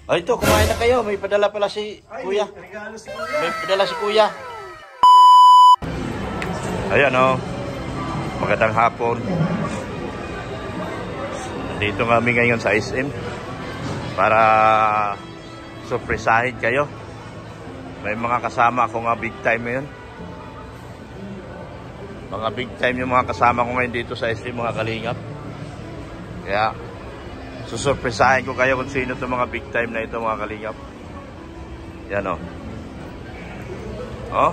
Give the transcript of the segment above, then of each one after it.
Oh, ito, kumain na kayo. May padala pala si Kuya. Regalo si Kuya. May padala si Kuya. Ayan o. Magandang hapon. Dito kami ngayon sa SM para surpresahin kayo. May mga kasama ako nga big time ngayon. Mga big time yung mga kasama ko ngayon dito sa SM, mga kalingap. Kaya susurpresahin ko kayo kung sino itong mga big time na ito, mga kalingap. Yan o. Oh.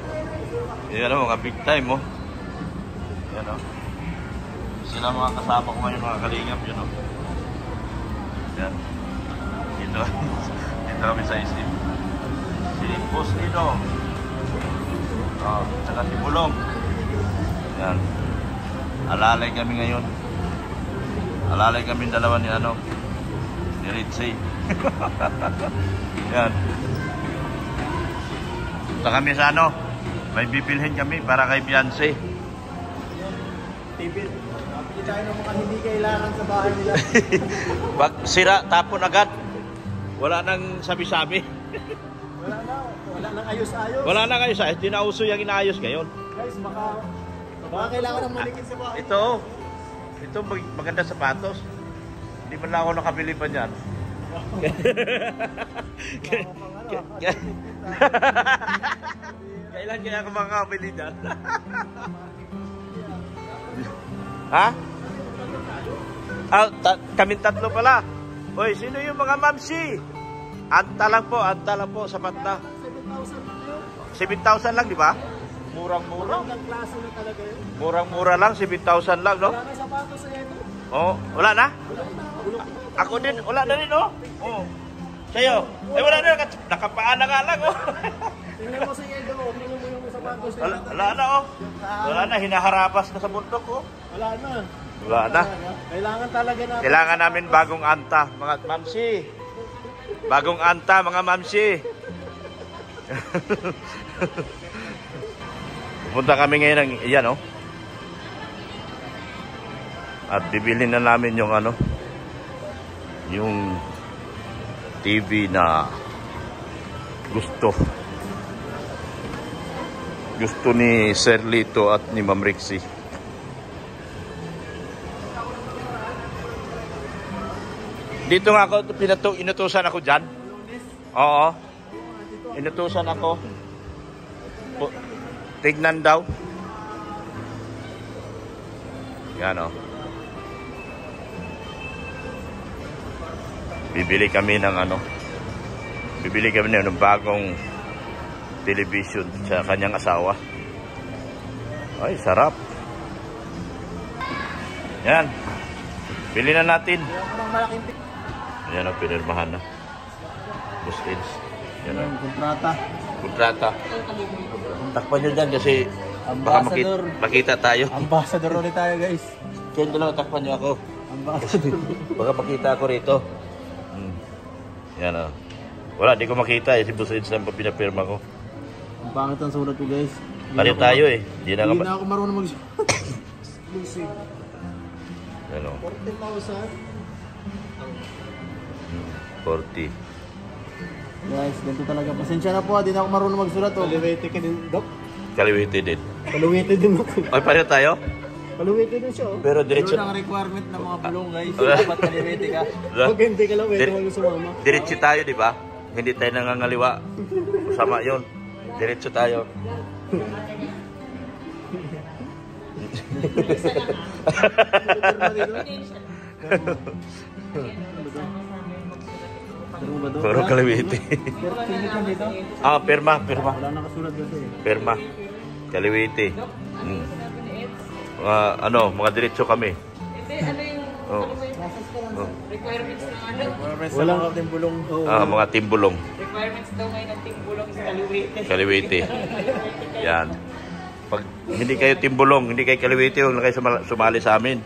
Yan o, mga big time o. Yan o. Sila mga kasama ko ngayon, mga kalingap. Yan o. Yan. Dito. Dito kami sa SM. Si Boss Nino. Oh, saka si Bulong. Yan. Alalay kami ngayon. Alalay kami dalawa ni ano. Ni Ritzy. Yan. Punta kami sa ano. May bibilhin kami para kay Beyonce. Tipid. Napili tayo ng mga hindi kailangan sa bahay nila. Pag sira, tapon agad. Wala nang sabi-sabi. Wala nang ayos-ayos. Wala nang ayos-ayos. Di na uso yung inaayos ngayon. Guys, baka kailangan ng malikit sa bahay. Ito maganda sapatos. Hindi man lang ako nakabili pa niyan. Kailan kaya ako makakabili dyan? Ha? Kaming tatlo pala. Hoy, sino yung mga mamsi? Anta lang po, sapat na. 7,000 lang, di ba? Murang-mura. Murang-mura lang, 7,000 lang, no? Wala na sapatos sa ito. Oh, wala na? Ako din, wala na rin, oh. Oh. Sa'yo? Wala na, nakapaan na nga lang, oh. Tingnan mo sa Edo, tingnan mo yung sapatos na Wala na, oh. Wala na, hinaharabas na sa bundok, oh. Wala na. Wala na. Kailangan talaga natin. Kailangan namin bagong anta, mga mamsi. Bagong anta, mga mamsi. Pupunta kami ngayon ng iyan, oh. At bibilhin na namin yung ano, yung TV na gusto ni Sir Lito at ni Ma'am Rixie. Dito nga ako, inutusan ako dyan. Oo. Inutusan ako. Tignan daw. Yan o. Bibili kami ng ano. Bibili kami ng bagong television sa kanyang asawa. Ay, sarap. Yan. Bili na natin. Yan o, pinirmahan na. Busins. Yan o. Kontrata. Takpan nyo dyan kasi baka makita tayo. Ambassador ulit tayo, guys. Kaya dalawa, takpan nyo ako. Ambassador. Baka makita ako rito. Yan o. Wala, di ko makita eh. Si Busins lang pa pinapirma ko. Ang pangit ang sulat ko, guys. Pareho tayo eh. Hindi na ako marunong mag-sulat. Exclusive. Yan o. 40,000. 40. Guys, ganito talaga. Pasensya na po, di na ako marunong magsulat. Kaliwete ka din, Dok. Kaliwete din. Kaliwete din ako. Ay, pareho tayo? Kaliwete din siya. Pero diretso. Yun ang requirement ng mga bulong, guys. Dapat kaliwete ka. Pag hindi kaliwete, wag sumama. Diretso tayo, di ba? Hindi tayo nangangaliwa. Sama yun. Diretso tayo. Puro kaliwete. Perma. Wala nakasulat kasi. Perma. Kaliwete. Mga diretso kami. Requirements ng ano? Walang timbulong. Mga timbulong. Requirements daw ngayon ng timbulong sa Kaliwete. Kaliwete. Yan. Pag hindi kayo timbulong, hindi kayo kaliwete, huwag na kayo sumali sa amin.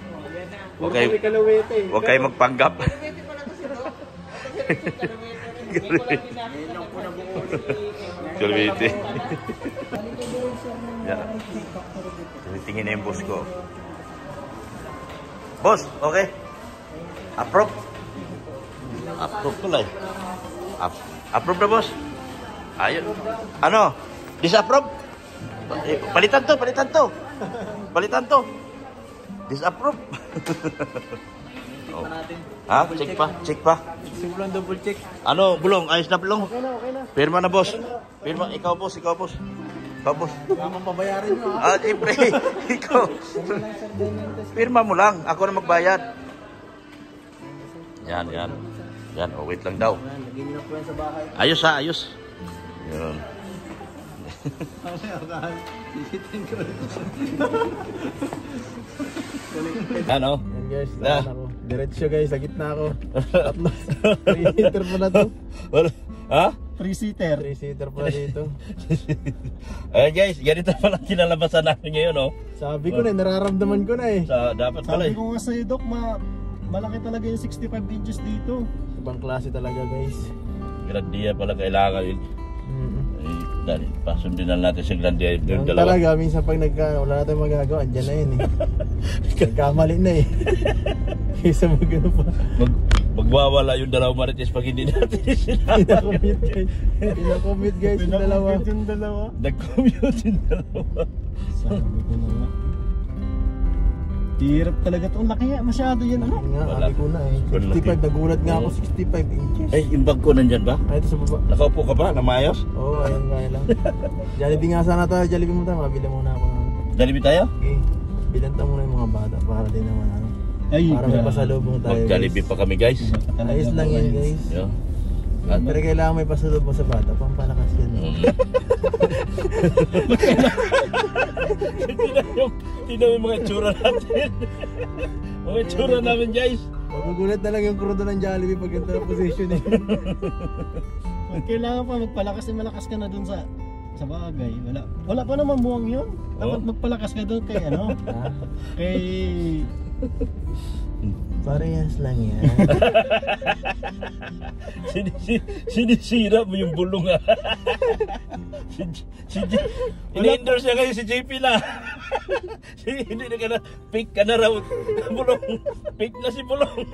Huwag kayo magpanggap. Kaliwete pala to si Ro. Kaliwete. Kaliwete. Yan. Tingin na yung boss ko. Boss, okay? Approve? Approve ko lang. Approve na, boss. Ayun. Ano? Disapprove? Palitan to. Palitan to. Disapprove. Oh. Ha? Check pa. Simulan double check. Ano, Bulong? Ayos na, Bulong? Okay na. Pirma na, boss. Pirma. Ikaw, boss. Tamang pabayarin nyo ha. Siyempre. Ikaw. Pirma mo lang. Ako na magbayad. Yan. Oh, wait lang daw. Lagyan nyo lang po yan sa bahay. Ayos. Yun. Ano? Yan guys, Na. saan ako? Diretso guys, sa gitna ako. Tatlo. 3-seater po na to. Ha? 3-seater. 3-seater po na dito. Ayan guys, ganito pala kinalabasan namin ngayon, oh. Sabi ko na, nararamdaman ko na eh. Dapat pala Sabi ko nga sa'yo, Dok, malaki talaga yung 65 inches dito. Ibang klase talaga guys. Grandia pala kailangan yun. Dali, pasundin na natin sa Grandia. Yung Yung dalawa. talaga, minsan pag wala natin magagawa, andyan na yun eh. Nagkamali na eh. Kaysa magano pa. Magwawala yung dalawa marites pag hindi natin sinabi. Pinakommute guys, yung dalawa. Yung dalawa. Nag-commute yung dalawa. Sabi ko na nga. Hirap talaga ito. Ang laki nga, masyado yan ano. Yun nga, Wala. sabi ko na eh. Sobrang laki. 65, nagulat nga ako, 65 inches. Eh, yung bag ko nandyan ba? Ay, ito sa baba. Nakaupo ka ba? Na maayos? Oo, ayun kaya lang. Jollibee nga sana tayo, Jollibee mo tayo, mabili muna ako. Jollibee tayo? Okay, bilanta muna yung mga bata para din naman ano. Ay, Para may pasalubong tayo Mag-Jollibee pa kami guys. Ayos lang yan guys. Yo. Pero kailangan may pasalubong sa bata, pampalakas yan. Tingnan mo yung mga itsura natin. Mga itsura namin guys. Magugulat na lang yung krudo ng Jollibee pag ganito na position eh. Kailangan pa magpalakas malakas ka na dun sa bagay. Wala pa naman buwang yun. Dapat magpalakas ka dun kay ano. Kay... Parehas lang yan. Sinisira mo yung bulong ah. Ini-endorse niya kayo si JP na. Hindi na ka na, pick ka na raw. Bulong, pick na si Bulong.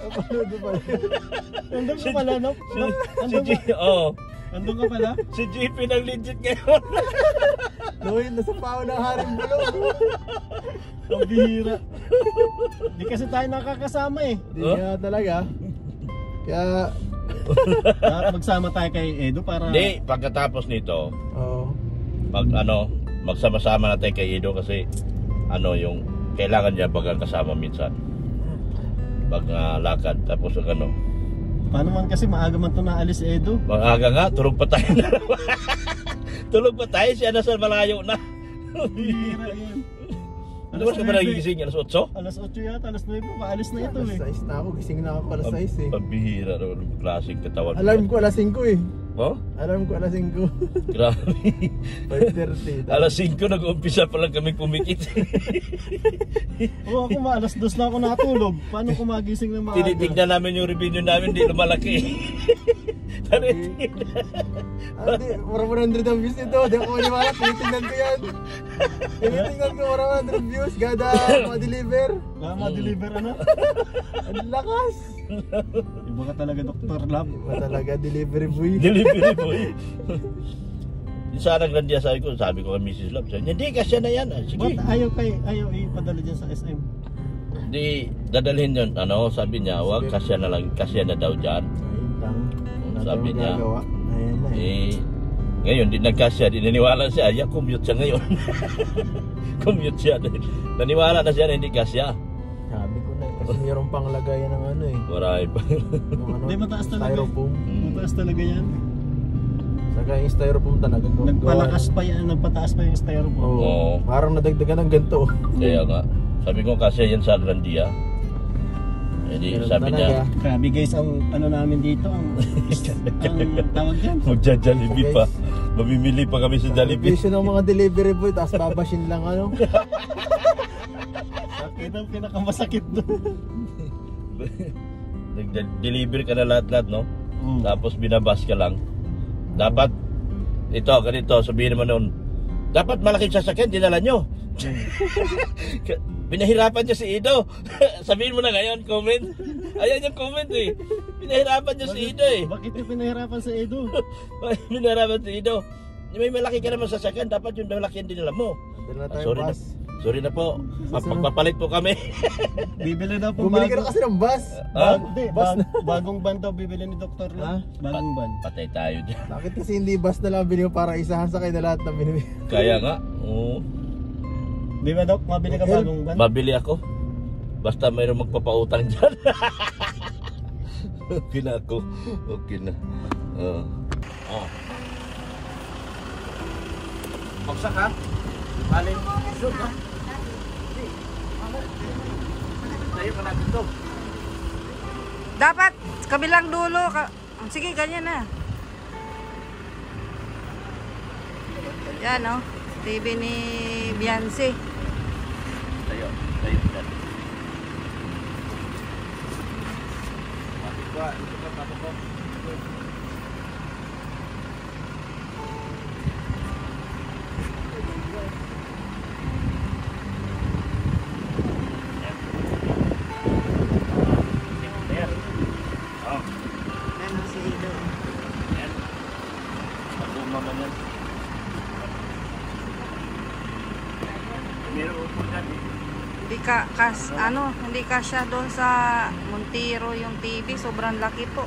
Napanood mo pala. Andun ka pala, no? Andun ka pala? Si JP nang legit ngayon. Noy, nasa pao ng haring bulong. Ang bihira. Di kasi tayo nakakasama eh. Hindi nga talaga. Kaya, Dapat magsama tayo kay Edo para... Hindi, pagkatapos nito, oo. magsama-sama natin kay Edo kasi yung kailangan niya bagang kasama minsan. Pag lakad, tapos Paano man kasi maaga man ito naalis si Edo. Mag-aga nga, tulog pa tayo na. Tulog pa tayo, siya nasa malayo na. Bihira yan. Ano ba ka ba nagigising? Alas 8? Alas 8 yata, alas 9 maalis na ito Alas eh. 6 na ako, gising na ako alas 6 eh. Pambihira naman ng klaseng katawan. Alarm ko alas 5 eh. Oh? Alarm ko alas 5. Grabe. 5:30. Alas 5 nag-umpisa pa lang kami pumikit. Oo, ako alas 2 na ako natulog. Paano ko magising na maaga? Tinitignan namin yung revenue namin, di lumalaki. Hindi, parang 100 ang views nito. Di ako maniwala, tinitingnan ko yan. Tinitingnan ko parang 100 views. Gada, ma-deliver. Ma-deliver ano? Ang lakas. Iba ka talaga, Dr. Lab. Iba talaga, delivery boy. Delivery boy. Sana Grandia sabi ko kay Mrs. Love, sabi niya, hindi kasya na yan. Sige. Ba't ayaw ipadala dyan sa SM? Hindi, dadalhin yun, sabi niya, wag kasya na lang, kasya na daw dyan. Ayun lang. Wala Sabi tayong niya. magagawa. Ayun na eh. Ngayon, di nagkasya, di naniwala siya, commute siya ngayon. Commute siya, naniwala na siya na hindi kasya. Sabi ko na, kasi mayroon pang lagayan ng ano eh. Marami pa. Yung Hindi, mataas talaga. styrofoam. Mataas talaga yan. Saka yung styrofoam talaga. Nagpalakas pa yan, nagpataas pa yung styrofoam. Oo. Oo. Parang nadagdagan ng ganito. Kaya nga, sabi ko kasya yan sa Grandia. Hindi, Meron sabi niya, talaga. Grabe guys, ang ano namin dito, ang tawag dyan. magja-Jollibee pa. Mamimili pa kami sa Jollibee. Vision ng mga delivery boy, tapos babashin lang ano. Sakit ang pinakamasakit doon. Nag-deliver ka na lahat-lahat, no? Mm. Tapos binabas ka lang. Dapat, ganito, sabihin naman noon, dapat malaking sasakyan, dinala nyo. Pinahirapan niya si Ido. Sabihin mo na ngayon, comment. Ayan yung comment eh. Pinahirapan niya si Ido eh. Bakit niyo pinahirapan sa Edo? Pinahirapan si Ido. May malaki ka naman sasakyan, dapat yung malaki yung dinala mo. Dala na Ah, tayo sorry na. bus. Sorry na po. Magpapalit po kami. Bibili daw po Bumili ka na kasi ng bus. Hindi, bagong van daw bibili ni Dr. Lam. Bagong van. Patay tayo dyan. Bakit kasi hindi bus na lang binili mo para isahan sa kayo na lahat ng binili? Kaya nga. Oo. Di ba Dok, mabili ka bagong van? Babili ako. Basta mayroong magpapautang dyan. Okay na ako. Okay na. Oh. Bagsak ha? Bali. Shoot ha? Tayo ka natin to. Dapat kabilang dulo. Sige, ganyan na. Yan o. TV ni Beyonce. Tayo. Tayo dyan. Ito ka tapos ko. Ano si Ido. Hindi ka siya doon sa Montero yung TV, sobrang laki po.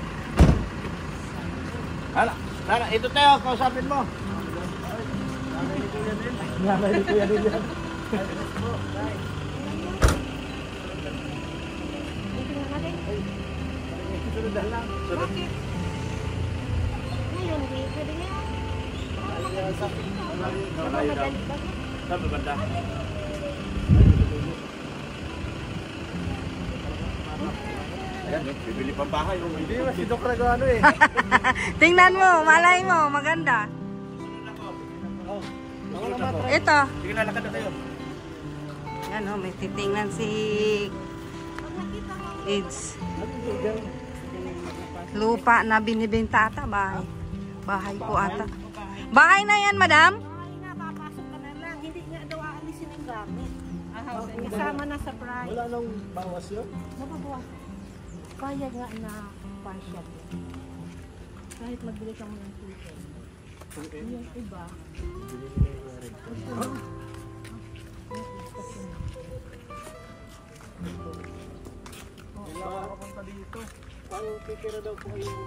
Hala, ito tayo, kausapin mo. Nanay ni Kuya din yan. Bakit? Ngayon, di pwede na. Sabi banda. Ayan, bibili pang bahay. Hindi ba si Dok na ano eh. Tingnan mo, malay mo, maganda. Ito. Sige na, lakad na tayo. Yan o, may titingnan si Ids. Lupa na binibenta ata, bahay. Bahay po ata. Bahay na yan, madam? Bahay na, papasok ka na lang. Hindi nga daw aalisin ang gamit. Kasama na sa price. Wala nang bawas yun? Mababawas. Kaya nga na partial. Kahit magbili ka mo ng tutor. Yung iba. Wala ka punta dito. Parang kikira daw po yung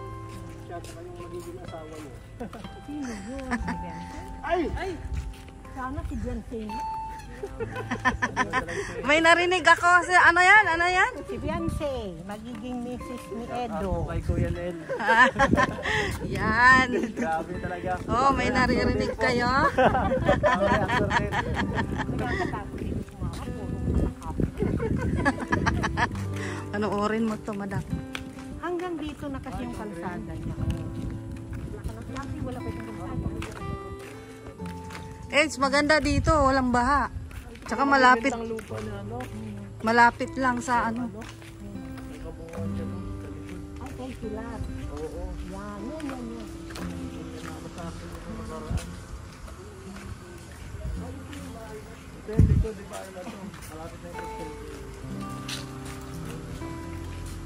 siya at yung magiging asawa mo. Sino yun? Si Beyonce? Ay! Sana si Beyonce. May narinig ako. Ano yan? Ano yan? Si Beyonce. Magiging Mrs. ni Edo. Kay Kuya Nel. Yan. Grabe talaga. Oh, may naririnig kayo. Panoorin mo to, madam. Hanggang dito na kasi yung kalsada niya. Wala pa yung kalsada. Eds, maganda dito. Walang baha. Tsaka malapit. Malapit lang sa ano. Okay, sila. Oo. Yan.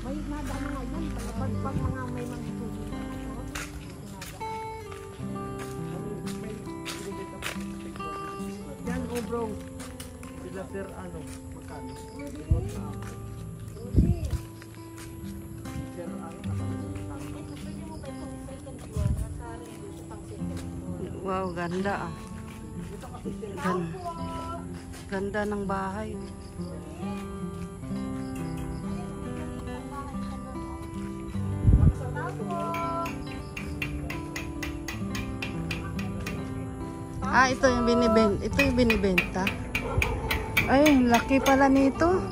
May nadaan nga yan. Pag mga may mga tubig na ako. Yan o bro. Sila sir ano? Magkano? Sir ano? Wow, ganda ah. Ganda ng bahay. Ah, ito yung binibenta. Ito yung binibenta. Ay, laki pala nito.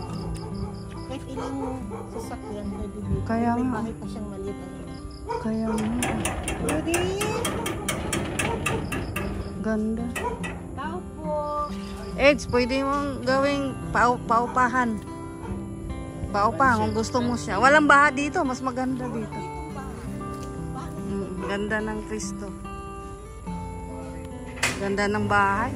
Kahit ilang sasakyan na dito. Kaya may nga. bahay pa siyang maliit. Kaya nga. Rudy! Ganda. Tao po! Eds, pwede mong gawing paupahan. Paupahan kung gusto mo siya. Walang baha dito. Mas maganda dito. Ganda ng Cristo. Ganda ng bahay.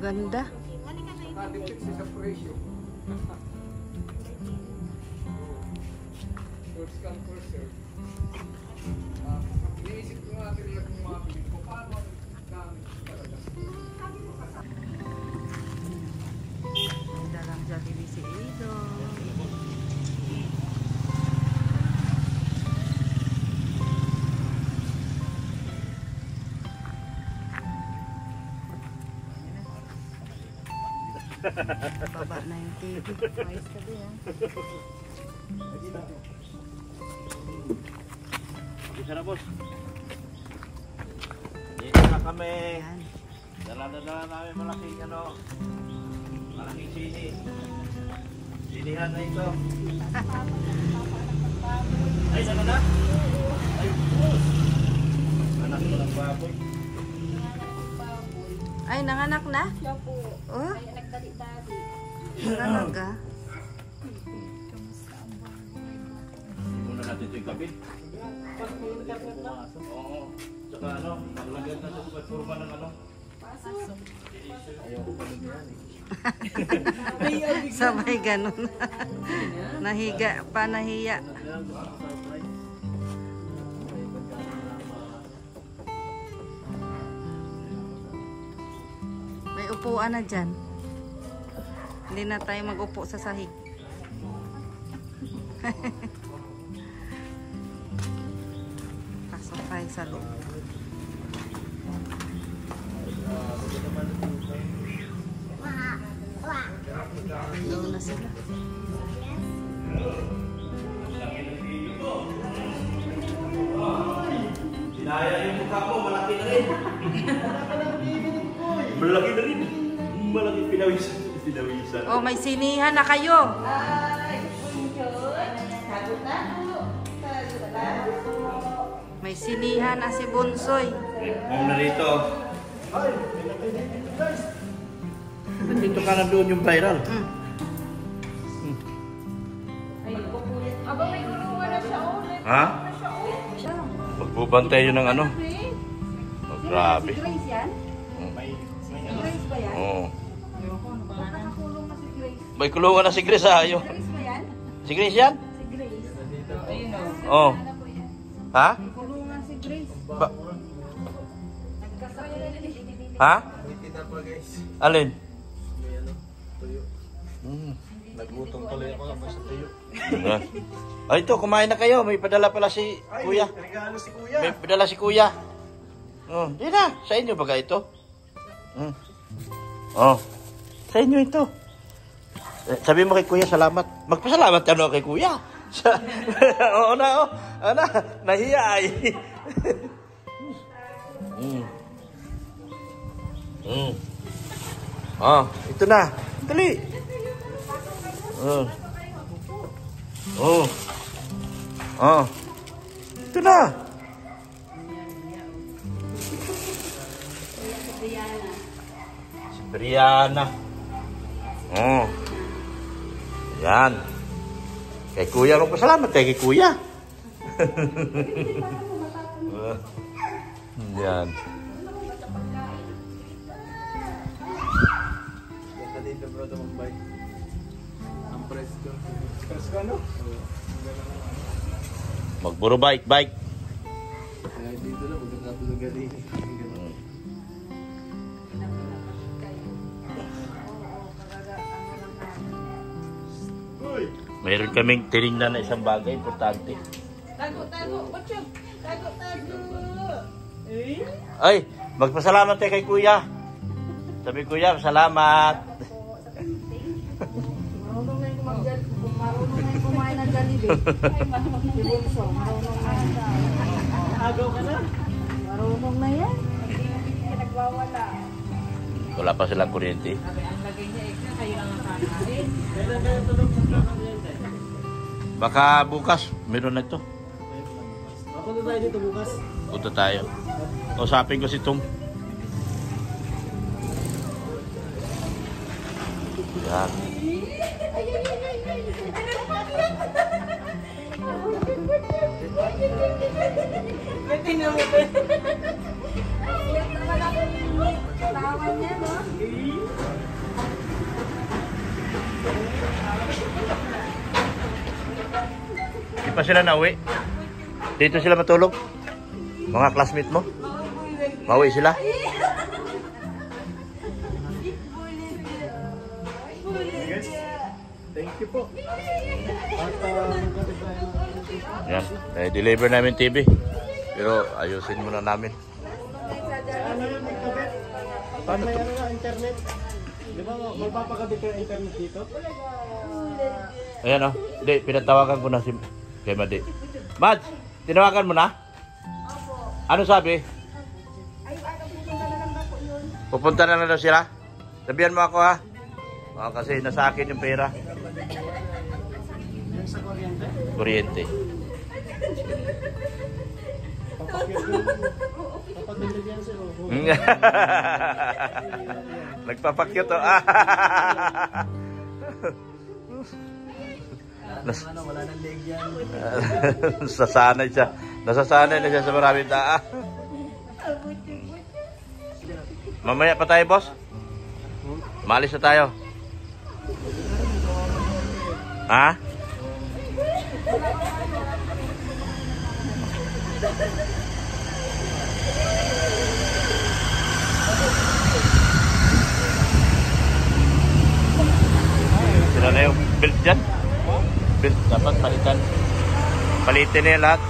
Ganda. nakadepend sa presyo. First come, first serve. Iniisip ko nga rin yung mga pilit ko, paano ang gamit talaga? Dalang Jollibee si Ido. Baba na yung TV. Ayos ka din, ha? Bisa na, boss. Dito na kami. Yan. Dala-dala namin malaking malaking sini. Sinihan na ito. Ay, sana na? Ay, boss. Anak mo ng baboy. Ay, nanganak na? Siya po. Oh, Kaya nagdali-dali. talaga. Muna natin ito yung kabit. Oo. Tsaka maglagyan na ito sa purma ng Sabay ganun. Nahiga pa, nahiya. May upuan na dyan. Hindi na tayo mag-upo sa sahig. Pasok tayo sa loob. Doon na sila. Sinaya yung mukha ko, malaki na rin. Malaki na rin. Malaki pinawisan. Pinawisan. Oh, may sinihan na kayo. May sinihan na si Bunsoy. Mom na rito. Dito ka na doon yung viral. Aba, may gulungan na siya ulit. Ha? Magbubantay yun ng ano? Oh, grabe. Grace yan? Grace ba yan? Oo. Baka nakulong na si Grace. May kulungan na si Grace ha. Ayun. Grace ba yan? Si Grace yan? Si Grace. Oo. Ha? Kulungan si Grace. Ha? Kita pa guys. Alin? May tuyo. Nagutom pala yung mga sa tuyo. Ay, ito, kumain na kayo. May padala pala si Kuya. Regalo si Kuya. May padala si Kuya. Oh, di na. Sa inyo ba ito? Oh, sa inyo ito. Sabi mo kay Kuya, salamat. Magpasalamat ka no kay Kuya. Oo na, oh. Ano, nahiya ay. Oh, ito na. Dali. Oh. Oh. Oh. Ito na. Si Brianna. Oh. Yan. Kay Kuya, magpasalamat kay Kuya. Yan. Ganda dito bro, tumambay. Ang presko. Presko ano? Magburo bike. Kaya dito lang, magkakapos ng galing. Mayroon kaming tinignan na isang bagay, importante. Tago, Butchog. Tago. Ay, magpasalamat tayo kay Kuya. Sabi Kuya, salamat. Marunong na yung kumain ng Jollibee. Si Bunso, marunong na yan. Agaw ka na? Marunong na yan. Hindi ka nagwawala. Wala pa silang kuryente. Ang lagay niya, kayo lang ang kakain. Baka bukas, meron na ito. Punta tayo dito bukas. Punta tayo. Usapin ko si Tom. Yan. Tingnan mo ba? Tawan niya, no? Di pa sila nauwi. Dito sila matulog. Mga classmate mo. Mauwi sila. Thank you po. At Yan. Deliver namin TV. Pero ayusin muna namin. ano yun yung kabit? Pag may ano na internet, di ba magpapakabit ka ng internet dito? Ayan o. Hindi, pinatawagan ko na si kay Madi. Mads, tinawagan mo na? Ano sabi? Pupunta na lang daw sila? Sabihan mo ako ha? Kasi nasa akin yung pera. Yung sa kuryente? Kuryente. Papakilig yan siya. Nagpapakyut o. Wala nang leg yan. Nasasanay siya. Nasasanay na siya sa maraming taa. Mamaya pa tayo, boss. Maalis na tayo. Ha? Sila na yung belt dyan. Belt dapat palitan. Palitin na yan lahat.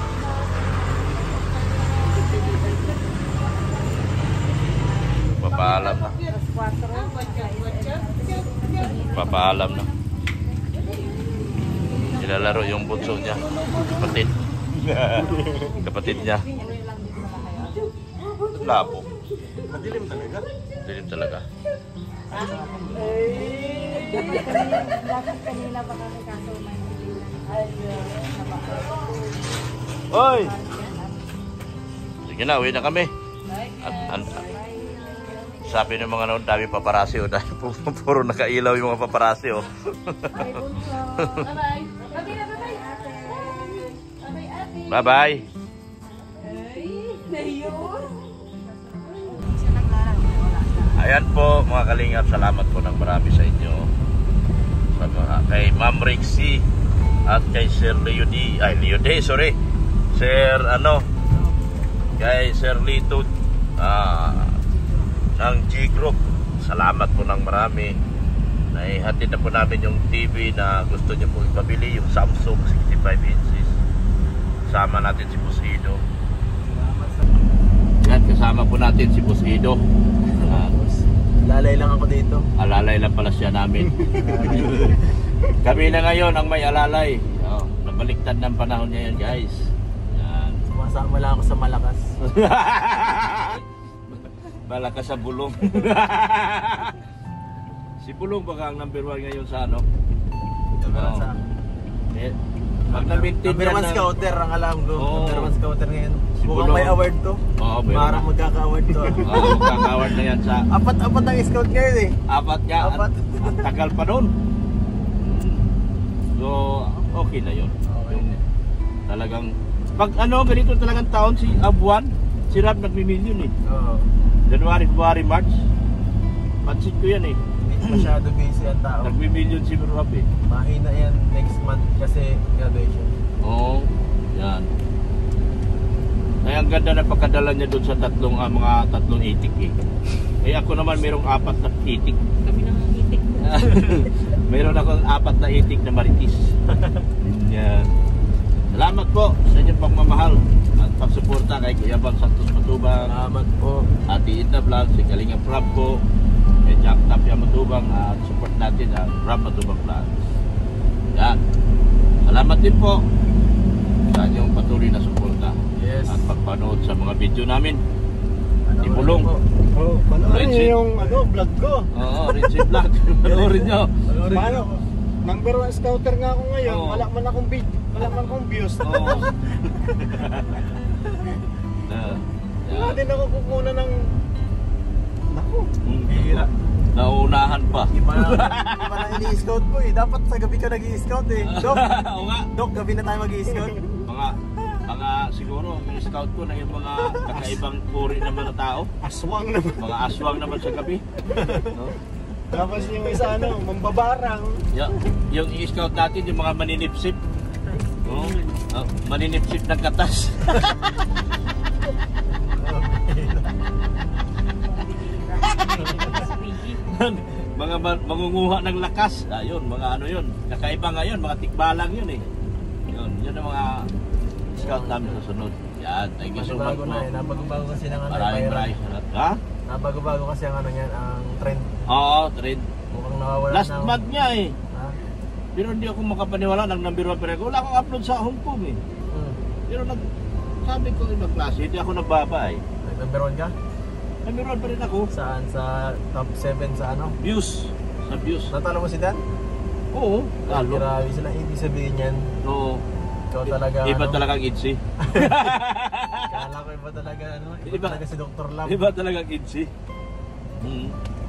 Papaalam na. Papaalam na. Nilalaro yung bunso niya. Kapatid. Kapatid niya. Labo. Madilim talaga. Dilim talaga. Dapat kanina pa kami kaso may Oy! Sige na, uwi na kami. Sabi ng mga noon, dami paparasi o. Dahil puro nakailaw yung mga paparasi o. Bye-bye. Ayan po mga kalingap, salamat po ng marami sa inyo. Sa mga, kay Ma'am Rixie at kay Sir Leo D. Ay, Leo D, sorry. Sir, kay Sir Lito ng G-Group. Salamat po ng marami. Naihatid na po namin yung TV na gusto niyo po ipabili, yung Samsung 65 inches. Kasama natin si Boss Ido. Yan, kasama po natin si Boss Ido. Lalay lang ako dito. Alalay lang pala siya namin. Kami na ngayon ang may alalay. Nabaliktad ng panahon niya yan, guys. Yan. Sumasama lang ako sa malakas. Malakas sa Bulong. Si Bulong baka ang number 1 ngayon sa ano? Pag na-maintain Number 1 scouter ang alam ko. Oo. Number 1 scouter ngayon. Si Mukhang Bulong. may award to. Oo, meron Parang na. magkaka-award to. Magkakaward na yan sa Apat ang scout ngayon eh. apat nga. Apat. Ang tagal pa nun. So, okay na yun. Okay. Talagang, pag ganito talagang taon, buwan, si Rab nagmi-million eh. Oo. January, February, March. Pansin ko yan eh. Hindi masyado busy ang tao. Nagmi-million si Rab eh. Mahina yan next month kasi graduation. Oo, yan. Ay, ang ganda na pagkadala niya doon sa mga tatlong itik eh. Eh ako naman mayroong 4 na itik. Kami nang itik. Mayroon akong 4 na itik na maritis. Yan. Salamat po sa inyong pagmamahal at pagsuporta kay Kuya Bang Santos Matubang, Salamat po. Ate Ida Vlog, si Kalinga Prab po, kay Jack Tapia Matubang at support natin ang Prab Matubang Vlog. Yan. Salamat din po sa inyong patuloy na suporta. Yes. At pagpanood sa mga video namin. Ibulong. Oh, panoorin Richie. niyo yung vlog ko. Oo, Richie Vlog. Panoorin nyo. Paano? Number 1 scouter nga ako ngayon. Oo. Wala man akong views. Oo. Wala din ako kukuha ng... Naku. Hira. Nauunahan pa. Iba na ini-scout ko eh. Dapat sa gabi ka nag-i-scout eh. Dok, Oo nga. Dok, gabi na tayo mag-i-scout. Mga siguro, yung scout ko na yung mga kakaibang uri naman na tao. Aswang naman. Mga aswang naman sa gabi. No? Tapos yung isa mambabarang. Yung i-scout natin, yung mga maninipsip. Oh, maninipsip ng katas. Mga mangunguha ng lakas. Ayun, mga ano yun. Kakaiba ngayon, mga tikbalang yun eh. Yun ang mga scout namin sa sunod. Yan, thank you so much Bago po. na eh. Nabago-bago kasi ng ano. Maraming salamat. Ha? Nabago-bago kasi ang ano niyan, ang trend. Oo, trend. Mukhang nawawala Last na. month niya eh. Ha? Pero hindi ako makapaniwala ng number 1 pero wala akong upload sa Hong Kong eh. Pero sabi ko ibang klase, hindi ako nagbaba eh. Number 1 ka? Number 1 pa rin ako. Saan? Sa top 7 sa ano? Views. Sa views. Natalo mo si Dan? Oo, talo. Grabe sila. Ibig sabihin yan. Oo. Ikaw talaga Iba ano? talagang itzy. Kala ko iba talaga ano? Iba Iba. talaga si Dr. Lam. Iba talagang itzy.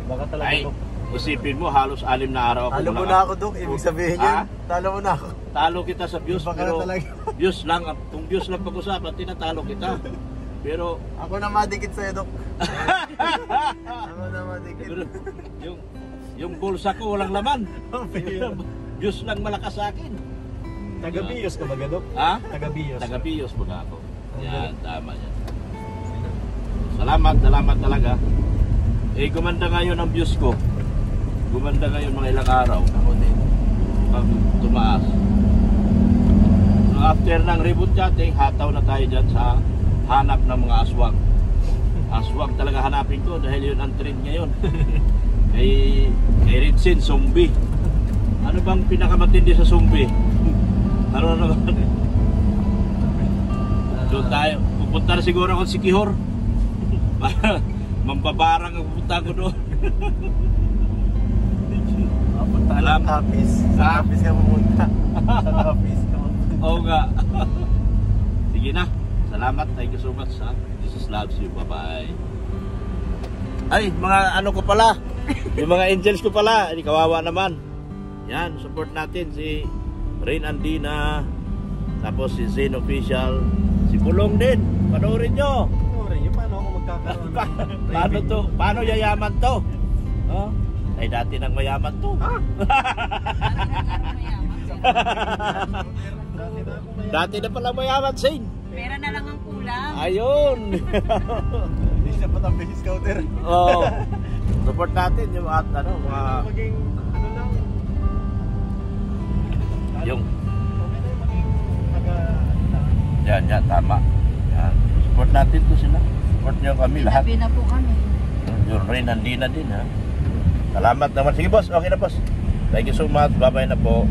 Baka talaga Ay, Dok. isipin mo halos 6 na araw ako. Talo mo na ako, Dok. Ibig sabihin yan. Ha? Talo mo na ako. Talo kita sa views Iba ka pero na talaga. views lang, kung views lang pag-usapan, tinatalo kita. Pero Ako na madikit sa'yo, Dok. Ako na madikit. pero yung bulsa ko walang laman. Views lang malakas sa akin. Taga-Bios ka ba, Dok? Ha? Taga-Bios. Taga-Bios baga ako. Yan, tama yan. Salamat talaga. Eh, gumanda ngayon ang views ko. Gumanda ngayon mga ilang araw. Ako din. Pag tumaas. So, after ng reboot chatting, hataw na tayo dyan sa hanap ng mga aswang. Aswang talaga hanapin ko dahil yun ang trend ngayon. kay Ridsin, zombie. Ano bang pinakamatindi sa zombie? Ano naman? Doon tayo. Pupunta na siguro ako si Kihor. Mambabarang ang pupunta ko doon. Punta lang Tapis. Sa Tapis ka pumunta. Sa Tapis ka pumunta. Oo nga. Sige na. Salamat. Thank you so much. Ha? Jesus loves you. Bye-bye. Ay, mga ano ko pala. Yung mga angels ko pala. Hindi kawawa naman. Yan, support natin si Rain Andina. Tapos si Zane Official. Si Kulong din. Panoorin nyo. Sorry, paano ako magkakaroon ng Paano to? Paano yayaman to? Oh? Ay dati nang mayaman to. Dati na pala mayaman, Zane. Pera na lang ang kulang. Ayun. Hindi siya patang base scouter. Oh. Support natin yung at ano mga Maging ano lang. yung Okay na yung maging taga yan tama. Yan. Support natin to sila. Support niyo kami lahat. Sabi na po kami. Yung Rain Andina din ha. Salamat naman. Sige boss, okay na boss. Thank you so much. Bye-bye na po.